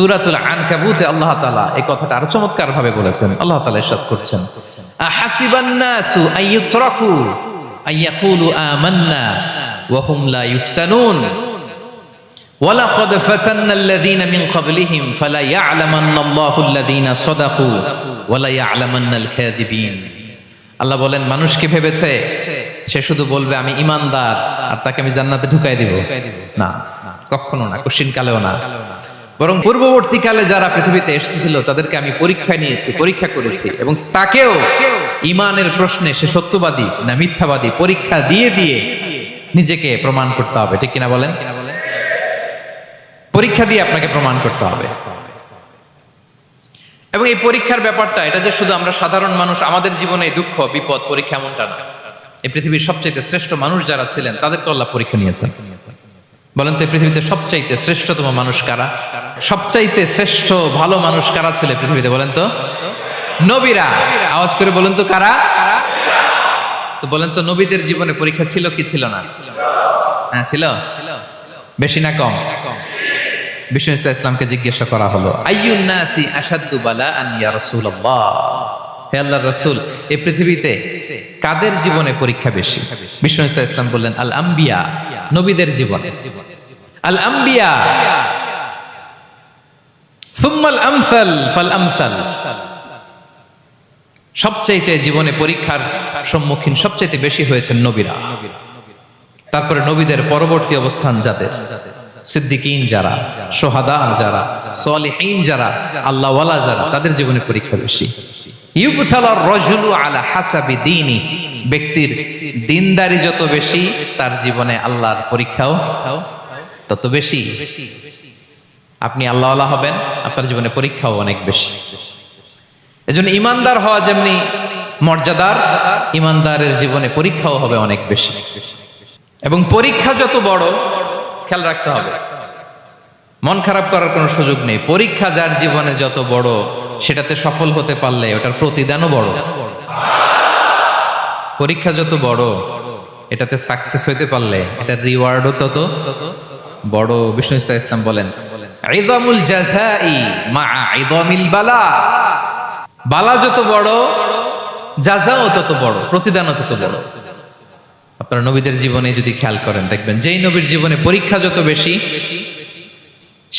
সূরাতুল আনকাবুতে আল্লাহ তাআলা এই কথাটা আরো চমৎকার ভাবে বলেছেন। আল্লাহ তাআলা ইরশাদ করছেন, আহাসিবান নাসু আইয়ুতরাকু আইয়াকুলু আমান্না ওয়া হুম লা ইফতানুন ওয়ালাকাদ ফাতান্নাল্লাযীনা মিন ক্বাবলিহিম ফালা ইয়া'লামান্নাল্লাহুল্লাযীনা সাদাকু ওয়া লা ইয়া'লামান্নাল কাযিবিন। আল্লাহ বলেন, মানুষ কি ভেবেছে সে শুধু বলবে আমি ঈমানদার আর তাকে আমি জান্নাতে ঢুকাই দিব? না, কখনো না, কোশ্চিন কালেও না। বরং পূর্ববর্তীকালে যারা পৃথিবীতে এসেছিল তাদেরকে আমি পরীক্ষা করেছি এবং তাকেও ঈমানের প্রশ্নে সে সত্যবাদী না মিথ্যাবাদী পরীক্ষা দিয়ে দিয়ে নিজেকে প্রমাণ করতে হবে। ঠিক কিনা বলেন? পরীক্ষা দিয়ে আপনাকে প্রমাণ করতে হবে। এবং এই পরীক্ষার ব্যাপারটা, এটা যে শুধু আমরা সাধারণ মানুষ আমাদের জীবনে দুঃখ বিপদ পরীক্ষা এমনটা না। এই পৃথিবীর সবচাইতে শ্রেষ্ঠ মানুষ যারা ছিলেন তাদেরকে আল্লাহ পরীক্ষা নিয়েছেন। বলেন তো, এই পৃথিবীতে সবচাইতে শ্রেষ্ঠতম মানুষ কারা? সবচাইতে শ্রেষ্ঠ ভালো মানুষ কারা ছিল পৃথিবীতে? বলেন তো, নবীরা। আওয়াজ করে বলেন তো, কারা? তো বলেন তো, নবীদের জীবনে পরীক্ষা ছিল কি ছিল না? হ্যাঁ, ছিল। বেশি না কম? বিষ্ণু ইসলামকে জিজ্ঞাসা করা হলো, আইয়ুন নাসি আশাদ্দু বালাআন ইয়া রাসূলুল্লাহ, হে আল্লাহর রাসূল, এই পৃথিবীতে কাদের জীবনে পরীক্ষা বেশি? বিষ্ণু ইসলাম বললেন, আল আম্বিয়া, নবীদের জীবন। আল আম্বিয়া সুম্মাল আমসাল ফাল আমসাল, সবচাইতে জীবনে পরীক্ষার সম্মুখীন সবচাইতে বেশি হয়েছেন নবীরা। তারপরে নবীদের পরবর্তী অবস্থান যাদের, সিদ্দিকিন যারা, সোহাদা যারা, সালিহিন যারা, আল্লাহওয়ালা যারা, তাদের জীবনে পরীক্ষা বেশি। ইউবতালার রাজুলু আলা হাসাবি দীনি, ব্যক্তির দিনদারি যত বেশি তার জীবনে আল্লাহর পরীক্ষাও তত বেশি। আপনি আল্লাহওয়ালা হবেন, আপনার জীবনে পরীক্ষাও অনেক বেশি। এজন্য ইমানদার হওয়া যেমনি মর্যাদার, ইমানদারের জীবনে পরীক্ষাও হবে অনেক বেশি। এবং পরীক্ষা যত বড়, খেয়াল রাখতে হবে, মন খারাপ করার কোনো সুযোগ নেই। পরীক্ষা যার জীবনে যত বড়, সেটাতে সফল হতে পারলে ওটার প্রতিদানও বড়। পরীক্ষা যত বড়, এটাতে সাকসেস হইতে পারলে এটার রিওয়ার্ডও তত বড়। বিষ্ণু ইসলাম বলেন, ইযামুল জাযাই মাআ ইযামিল বালা, বালা যত বড় জাযাও তত বড়, প্রতিদানও তত বড়। আপনারা নবীদের জীবনে যদি খেয়াল করেন, দেখবেন যেই নবীর জীবনে পরীক্ষা যত বেশি,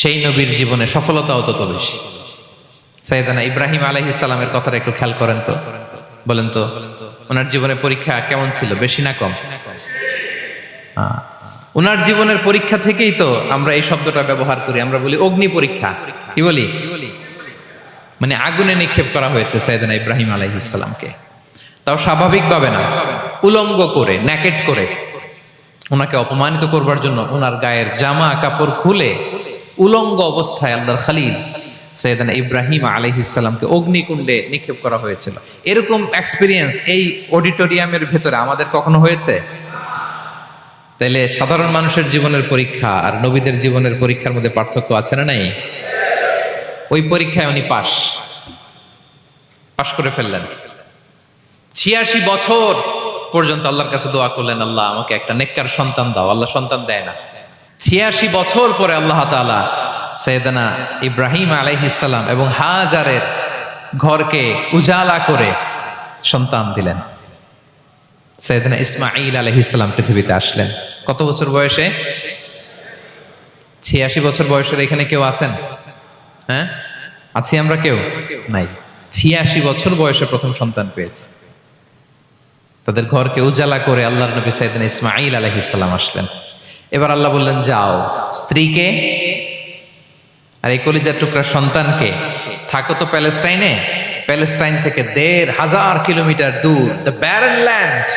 সেই নবীর জীবনে সফলতাও তত বেশি। সাইয়েদানা ইব্রাহিম আলাইহিস সালামের কথাটা একটু খেয়াল করেন তো, বলেন তো, ওনার জীবনে পরীক্ষা কেমন ছিল? বেশি না কম? ওনার জীবনের পরীক্ষা থেকেই তো আমরা এই শব্দটা ব্যবহার করি। আমরা বলি অগ্নি পরীক্ষা। কি বলি? মানে আগুনে নিক্ষেপ করা হয়েছে সাইয়েদানা ইব্রাহিম আলাইহিস সালামকে। তাও স্বাভাবিকভাবে না, উলঙ্গ করে, ন্যাকেট করে ওনাকে অপমানিত করবার জন্য ওনার গায়ের জামা কাপড় খুলে উলঙ্গ অবস্থায় আল্লাহর খলিল সাইয়েদানা ইব্রাহিম আলাইহিস সালামকে অগ্নিকুণ্ডে নিক্ষেপ করা হয়েছিল। এরকম এক্সপেরিয়েন্স এই অডিটোরিয়ামের ভেতরে আমাদের কখনো হয়েছে? তাইলে সাধারণ মানুষের জীবনের পরীক্ষা আর নবীদের জীবনের পরীক্ষার মধ্যে পার্থক্য আছে না নাই? ওই পরীক্ষায় উনি পাশ করে ফেললেন। ৮৬ বছর পর্যন্ত আল্লাহর কাছে দোয়া করলেন, আল্লাহ আমাকে একটা নেককার সন্তান দাও। আল্লাহ সন্তান দেয় না। ৮৬ বছর পরে আল্লাহ তাআলা সাইয়েদানা ইব্রাহিম আলাইহিস সালাম এবং হাজারের ঘরকে উজালা করে সন্তান দিলেন। সাইয়েদানা ইসমাঈল আলাইহিস সালাম পৃথিবীতে আসলেন কত বছর বয়সে? ৮৬ বছর বয়সের এখানে কেউ আছেন? হ্যাঁ, আছি আমরা? কেউ নাই। ৮৬ বছর বয়সে প্রথম সন্তান পেয়েছে। তাদের ঘরকে উজালা করে আল্লাহর নবী সাইয়েদনা ইসমাঈল আলাইহিস সালাম আসলেন। এবার আল্লাহ বললেন, যাও স্ত্রীকে আর এই কলিজার টুকরা সন্তানকে, থাকো তো প্যালেস্টাইনে, প্যালেস্টাইন থেকে ১৫০০ কিলোমিটার দূর, দ্য ব্যারেন ল্যান্ড,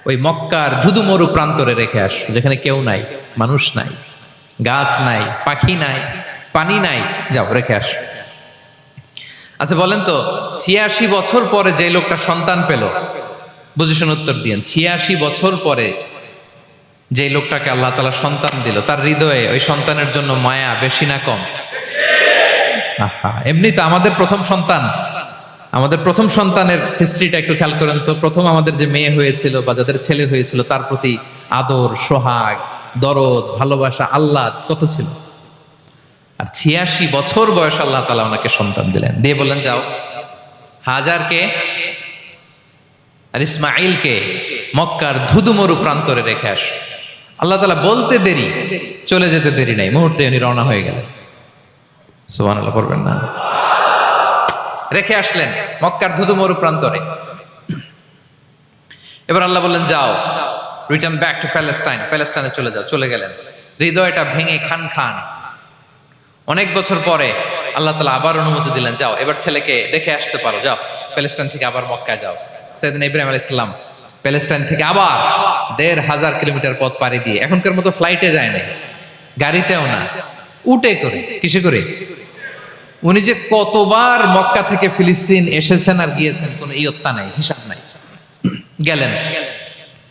ওই মক্কার ধুধুমরু প্রান্তরে রেখে আস, যেখানে কেউ নাই, মানুষ নাই, গাছ নাই, পাখি নাই, পানি নাই, যাও রেখে আস। আচ্ছা বলেন তো, ৮৬ বছর পরে যে লোকটা সন্তান পেল, বুঝে শুনে উত্তর দিয়েন, ৮৬ বছর পরে যে লোকটাকে আল্লাহ তাআলা সন্তান দিল, তার হৃদয়ে ওই সন্তানের জন্য মায়া বেশি না কম? এমনি তো আমাদের প্রথম সন্তানের হিস্ট্রিটা একটু খেয়াল করেন তো। প্রথম আমাদের যে মেয়ে হয়েছিল বা যাদের ছেলে হয়েছিল, তার প্রতি আদর, সোহাগ, দরদ, ভালোবাসা, আল্লাহ কত ছিল। আর আর 86 বছর বয়স আল্লাহ তাআলা ওনাকে সন্তান দিলেন, দিয়ে বললেন যাও হাজারকে আর ইসমাইলকে মক্কার ধুধুমরু প্রান্তরে রেখে আস। আল্লাহ তাআলা বলতে দেরি, চলে যেতে দেরি নাই, মুহূর্তে উনি রওনা হয়ে গেলেন। সুবহানাল্লাহ পড়বেন না? রেখে আসলেন মক্কার ধুধুমরু প্রান্তরে। এবার আল্লাহ বললেন যাও, রিটার্ন ব্যাক টু প্যালেস্টাইন, প্যালেস্টাইনে চলে যাও। চলে গেলেন, হৃদয়টা ভেঙে খান খান। অনেক বছর পরে আল্লাহ তাআলা আবার অনুমতি দিলেন, যাও এবার ছেলেকে দেখে আসতে পারো, যাও প্যালেস্টাইন থেকে আবার মক্কায় যাও। সাইয়েদনা ইব্রাহিম আলাইহিস সালাম প্যালেস্টাইন থেকে আবার 1500 কিলোমিটার পথ পাড়ি দিয়ে, এখনকার মতো ফ্লাইটে যায় না, গাড়িতেও না, উটে করে। কিসে করে? উনি যে কতবার মক্কা থেকে ফিলিস্তিন এসেছেন আর গিয়েছেন কোনো ইয়ত্তা নাই, হিসাব নাই। গেলেন,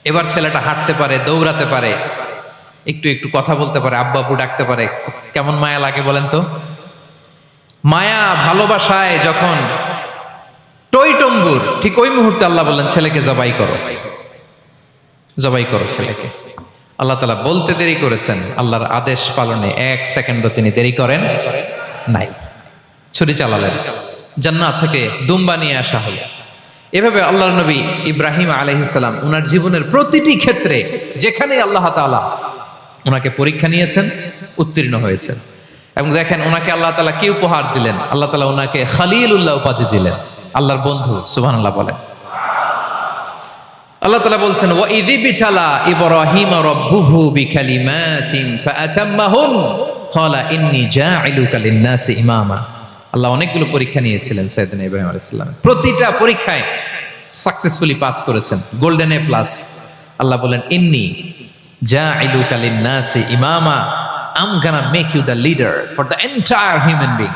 এবার ছেলেটা হাঁটতে পারে, দৌড়াতে পারে, একটু একটু কথা বলতে পারে, আব্বু আব্বু ডাকতে পারে। কেমন মায়া লাগে বলেন তো? মায়া ভালোবাসায় যখন টইটম্বুর, ঠিক ওই মুহূর্তে আল্লাহ বললেন ছেলেকে জবাই করো, জবাই করো ছেলেকে। আল্লাহ তাআলা বলতে দেরি করেছেন, আল্লাহর আদেশ পালনে 1 সেকেন্ডও তিনি দেরি করেন নাই। ছুরি চালালেন, জান্নাত থেকে দুম্বা নিয়ে আসা হলো। এভাবে আল্লাহর নবী ইব্রাহিম আলাইহিস সালাম ওনার জীবনের প্রতিটি ক্ষেত্রে যেখানে আল্লাহ তাআলা ওনাকে পরীক্ষা নিয়েছেন, উত্তীর্ণ হয়েছেন। এবং দেখেন ওনাকে আল্লাহ তাআলা কি উপহার দিলেন, আল্লাহ তাআলা ওনাকে খলিলুল্লাহ উপাধি দিলেন, আল্লাহর বন্ধু। সুবহানাল্লাহ বলেন। আল্লাহ তাআলা বলছেন ওয়া ইযিবতালা ইব্রাহিম রাব্বুহু বিকালিমাতিন ফাআতাম্মাহুন ক্বালা ইন্নী জাঈলুকা লিন-নাসি ইমামা। আল্লাহ অনেকগুলো পরীক্ষা নিয়েছিলেন সাইয়েদনা ইব্রাহিম আলাইহিস সালাম, প্রতিটা পরীক্ষায় সাকসেসফুলি পাস করেছেন, গোল্ডেন এ প্লাস। আল্লাহ বলেন ইন্নী জাঈলুকা লিন-নাসি ইমামা, I am gonna make you the leader for the entire human being.